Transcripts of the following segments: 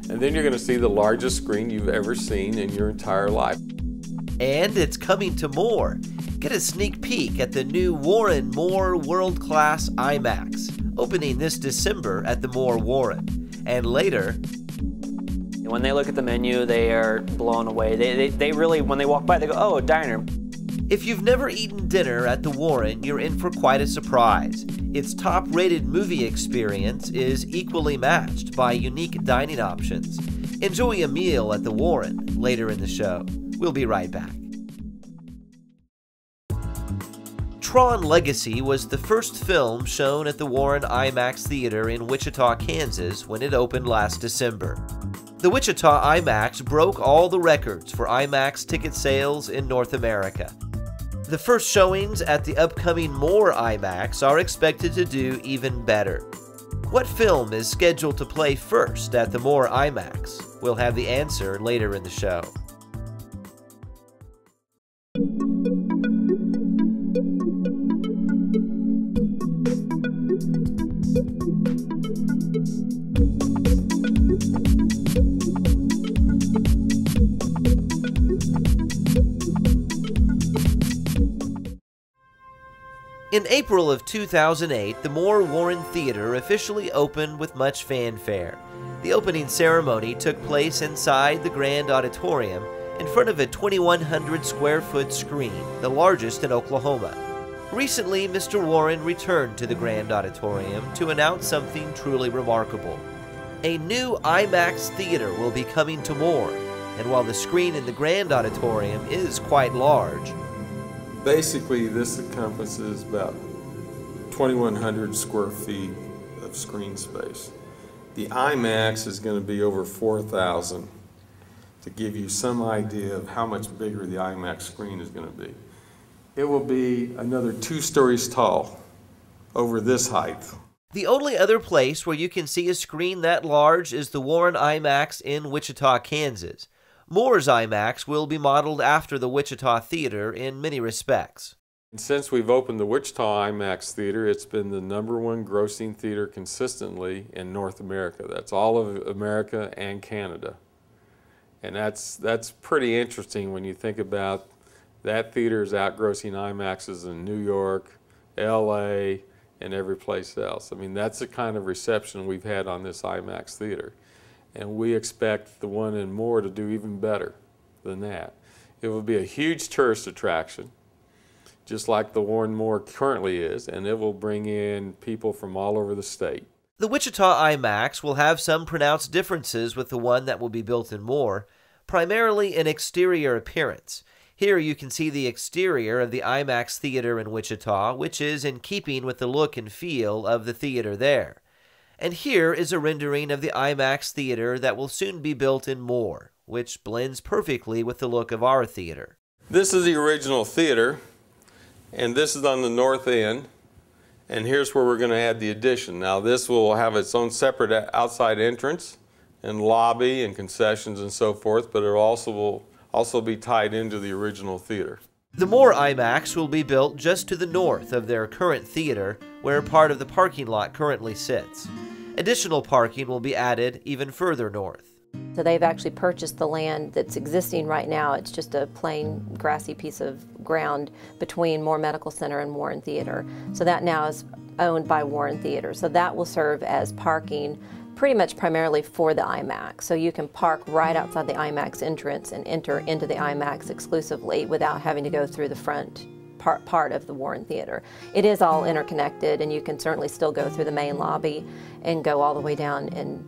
And then you're going to see the largest screen you've ever seen in your entire life. And it's coming to Moore. Get a sneak peek at the new Warren Moore World Class IMAX, opening this December at the Moore Warren. And later, when they look at the menu, they are blown away. They really, when they walk by, they go, oh, a diner. if you've never eaten dinner at the Warren, you're in for quite a surprise. Its top-rated movie experience is equally matched by unique dining options. Enjoy a meal at the Warren later in the show. We'll be right back. Tron Legacy was the first film shown at the Warren IMAX Theater in Wichita, Kansas when it opened last December. The Wichita IMAX broke all the records for IMAX ticket sales in North America. The first showings at the upcoming Moore IMAX are expected to do even better. What film is scheduled to play first at the Moore IMAX? We'll have the answer later in the show. In April of 2008, the Moore Warren Theater officially opened with much fanfare. The opening ceremony took place inside the Grand Auditorium in front of a 2,100 square foot screen, the largest in Oklahoma. Recently, Mr. Warren returned to the Grand Auditorium to announce something truly remarkable. A new IMAX theater will be coming to Moore, and while the screen in the Grand Auditorium is quite large, basically, this encompasses about 2,100 square feet of screen space. The IMAX is going to be over 4,000 to give you some idea of how much bigger the IMAX screen is going to be. It will be another 2 stories tall over this height. The only other place where you can see a screen that large is the Warren IMAX in Wichita, Kansas. Moore's IMAX will be modeled after the Wichita Theater in many respects. And since we've opened the Wichita IMAX Theater, it's been the #1 grossing theater consistently in North America. That's all of America and Canada. And that's pretty interesting when you think about that theater's outgrossing IMAXs in New York, LA, and every place else. I mean, that's the kind of reception we've had on this IMAX theater. And we expect the one in Moore to do even better than that. It will be a huge tourist attraction, just like the Warren Moore currently is, and it will bring in people from all over the state. The Wichita IMAX will have some pronounced differences with the one that will be built in Moore, primarily in exterior appearance. Here you can see the exterior of the IMAX Theater in Wichita, which is in keeping with the look and feel of the theater there. And here is a rendering of the IMAX Theater that will soon be built in Moore, which blends perfectly with the look of our theater. This is the original theater, and this is on the north end, and here's where we're going to add the addition. Now this will have its own separate outside entrance and lobby and concessions and so forth, but it will also be tied into the original theater. The Moore IMAX will be built just to the north of their current theater, where part of the parking lot currently sits. Additional parking will be added even further north. So they've actually purchased the land that's existing right now. It's just a plain grassy piece of ground between Moore Medical Center and Warren Theater. So that now is owned by Warren Theater. So that will serve as parking pretty much primarily for the IMAX. So you can park right outside the IMAX entrance and enter into the IMAX exclusively without having to go through the front part of the Warren Theater. It is all interconnected, and you can certainly still go through the main lobby and go all the way down and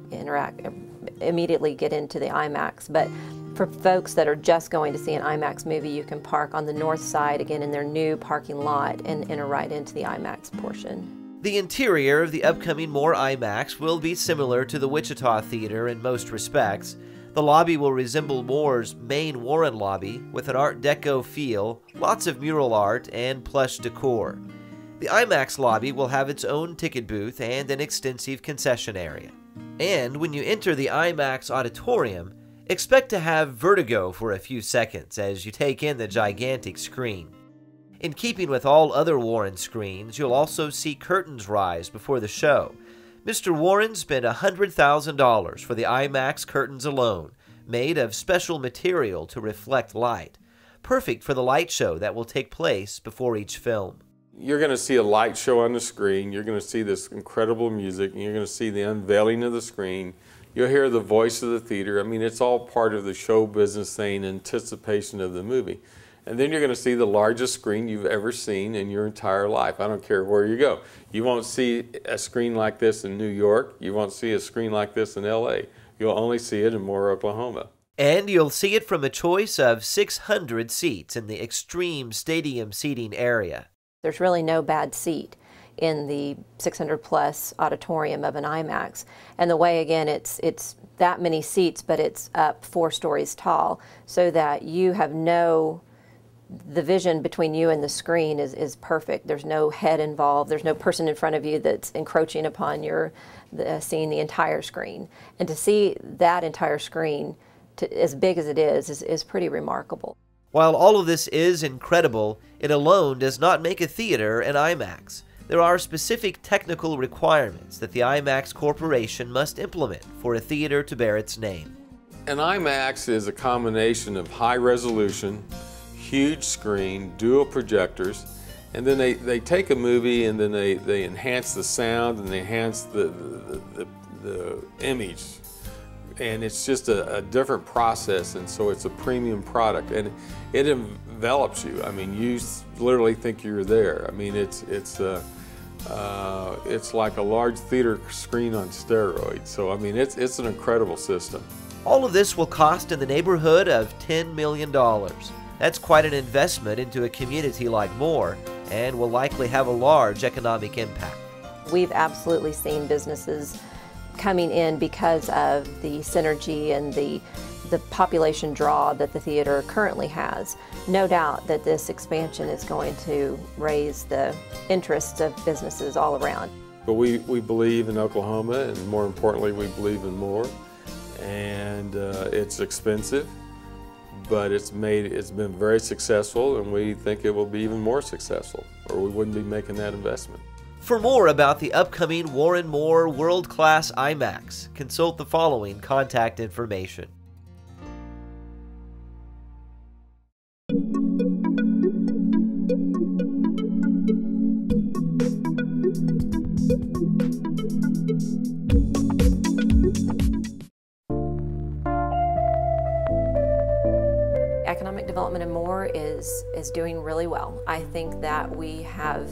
immediately get into the IMAX. But for folks that are just going to see an IMAX movie, you can park on the north side, again in their new parking lot, and enter right into the IMAX portion. The interior of the upcoming More IMAX will be similar to the Wichita Theater in most respects. The lobby will resemble Moore's main Warren lobby with an Art Deco feel, lots of mural art, and plush decor. The IMAX lobby will have its own ticket booth and an extensive concession area. And when you enter the IMAX auditorium, expect to have vertigo for a few seconds as you take in the gigantic screen. In keeping with all other Warren screens, you'll also see curtains rise before the show. Mr. Warren spent $100,000 for the IMAX curtains alone, made of special material to reflect light, perfect for the light show that will take place before each film. You're going to see a light show on the screen, you're going to see this incredible music, and you're going to see the unveiling of the screen. You'll hear the voice of the theater. I mean, it's all part of the show business thing, anticipation of the movie. And then you're going to see the largest screen you've ever seen in your entire life. I don't care where you go. You won't see a screen like this in New York. You won't see a screen like this in LA. You'll only see it in Moore, Oklahoma. And you'll see it from a choice of 600 seats in the extreme stadium seating area. There's really no bad seat in the 600-plus auditorium of an IMAX. And the way, again, it's that many seats, but it's up 4 stories tall, so that you have the vision between you and the screen is perfect. There's no head involved. There's no person in front of you that's encroaching upon your seeing the entire screen. And to see that entire screen as big as it is pretty remarkable. While all of this is incredible, it alone does not make a theater an IMAX. There are specific technical requirements that the IMAX Corporation must implement for a theater to bear its name. An IMAX is a combination of high resolution, huge screen, dual projectors, and then they take a movie and then they enhance the sound and they enhance the image. And it's just a different process, and so it's a premium product, and it envelops you. I mean, you literally think you're there. I mean, it's like a large theater screen on steroids. So I mean, it's an incredible system. All of this will cost in the neighborhood of $10 million. That's quite an investment into a community like Moore, and will likely have a large economic impact. We've absolutely seen businesses coming in because of the synergy and the population draw that the theater currently has. No doubt that this expansion is going to raise the interests of businesses all around. But we believe in Oklahoma, and more importantly, we believe in Moore. And it's expensive, but it's been very successful, and we think it will be even more successful, or we wouldn't be making that investment. For more about the upcoming Warren Moore World-Class IMAX, consult the following contact information. Economic development in Moore is doing really well. I think that we have,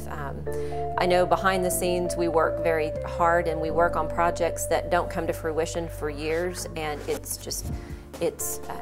I know behind the scenes we work very hard and we work on projects that don't come to fruition for years, and it's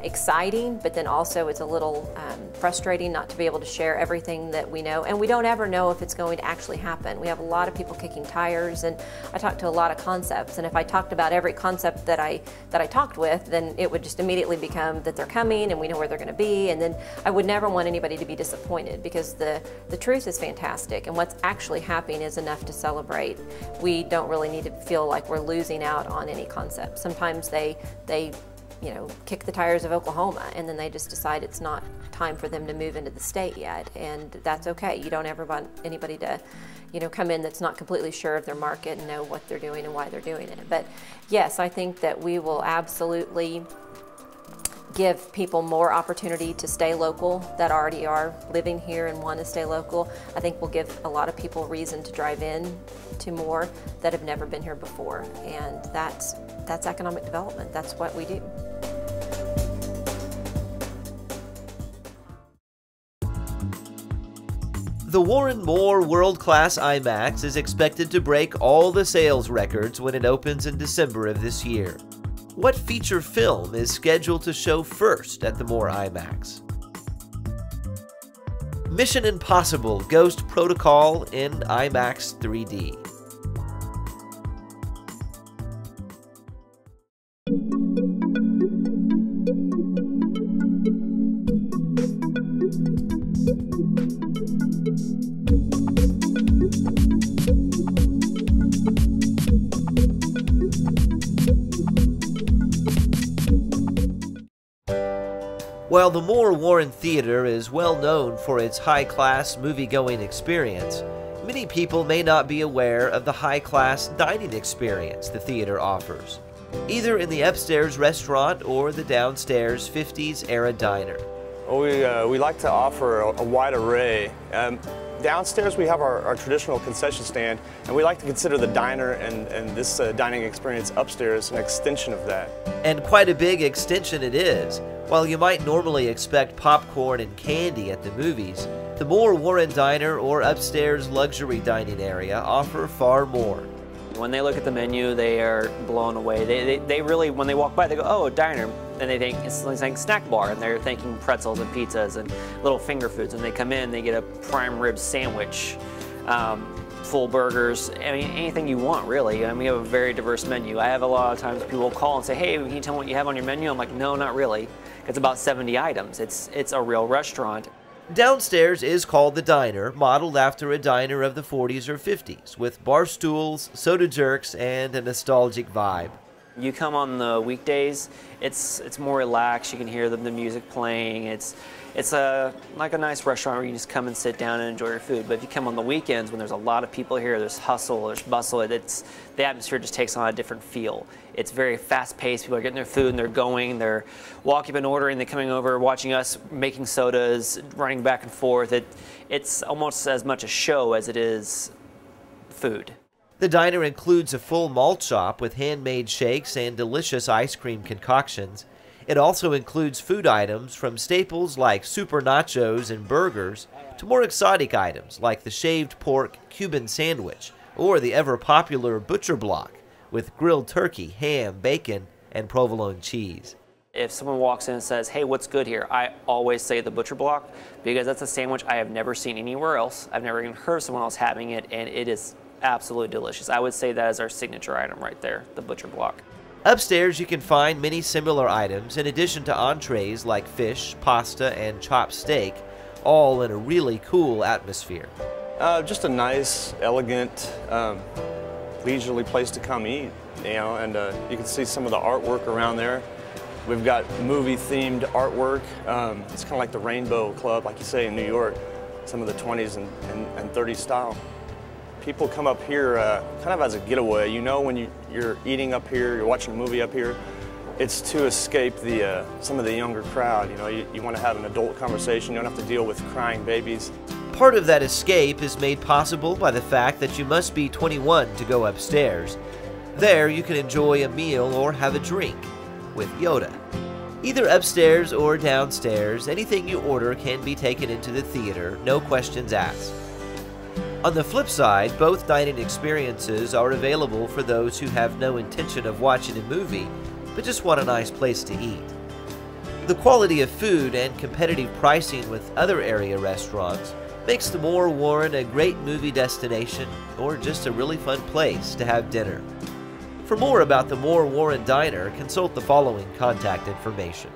exciting, but then also it's a little frustrating not to be able to share everything that we know, and we don't ever know if it's going to actually happen. We have a lot of people kicking tires, and I talk to a lot of concepts, and if I talked about every concept that I talked with, then it would just immediately become that they're coming and we know where they're going to be, and then I would never want anybody to be disappointed, because the truth is fantastic, and what's actually happening is enough to celebrate. We don't really need to feel like we're losing out on any concept. Sometimes they kick the tires of Oklahoma, and then they just decide it's not time for them to move into the state yet, and that's okay. You don't ever want anybody to, come in that's not completely sure of their market and know what they're doing and why they're doing it. But yes, I think that we will absolutely give people more opportunity to stay local that already are living here and want to stay local. I think we'll give a lot of people reason to drive in to Moore that have never been here before, and that's economic development. That's what we do. The Warren Moore World-Class IMAX is expected to break all the sales records when it opens in December of this year. What feature film is scheduled to show first at the Moore IMAX? Mission Impossible: Ghost Protocol in IMAX 3D. While the Moore Warren Theater is well known for its high-class movie-going experience, many people may not be aware of the high-class dining experience the theater offers, either in the upstairs restaurant or the downstairs 50s-era diner. Well, we like to offer a wide array. Downstairs we have our traditional concession stand, and we like to consider the diner and this dining experience upstairs an extension of that. And quite a big extension it is. While you might normally expect popcorn and candy at the movies, the Moore Warren Diner or upstairs luxury dining area offer far more. When they look at the menu, they are blown away. They really, when they walk by, they go, oh, a diner. And they think it's like snack bar, and they're thinking pretzels and pizzas and little finger foods. And they come in, they get a prime rib sandwich, full burgers, I mean, anything you want, really. I mean, we have a very diverse menu. I have a lot of times people call and say, hey, can you tell me what you have on your menu? I'm like, no, not really. It's about 70 items. It's a real restaurant. Downstairs is called the diner, modeled after a diner of the 40s or 50s, with bar stools, soda jerks, and a nostalgic vibe. You come on the weekdays, it's more relaxed. You can hear the music playing. It's like a nice restaurant where you just come and sit down and enjoy your food. But if you come on the weekends when there's a lot of people here, there's hustle, there's bustle, the atmosphere just takes on a different feel. It's very fast-paced. People are getting their food and they're going, they're walking up and ordering, they're coming over, watching us making sodas, running back and forth. It's almost as much a show as it is food. The diner includes a full malt shop with handmade shakes and delicious ice cream concoctions. It also includes food items from staples like super nachos and burgers to more exotic items like the shaved pork Cuban sandwich or the ever-popular butcher block with grilled turkey, ham, bacon, and provolone cheese. If someone walks in and says, hey, what's good here? I always say the butcher block because that's a sandwich I have never seen anywhere else. I've never even heard of someone else having it, and it is absolutely delicious. I would say that is our signature item right there, the butcher block. Upstairs you can find many similar items in addition to entrees like fish, pasta, and chopped steak, all in a really cool atmosphere. Just a nice, elegant, leisurely place to come eat, you know, and you can see some of the artwork around there. We've got movie-themed artwork. It's kind of like the Rainbow Club, like you say, in New York, some of the 20s and 30s style. People come up here kind of as a getaway. You know, when you're eating up here, you're watching a movie up here, it's to escape some of the younger crowd. You know, you want to have an adult conversation. You don't have to deal with crying babies. Part of that escape is made possible by the fact that you must be 21 to go upstairs. There, you can enjoy a meal or have a drink with Yoda. Either upstairs or downstairs, anything you order can be taken into the theater, no questions asked. On the flip side, both dining experiences are available for those who have no intention of watching a movie, but just want a nice place to eat. The quality of food and competitive pricing with other area restaurants makes the Moore Warren a great movie destination or just a really fun place to have dinner. For more about the Moore Warren Diner, consult the following contact information.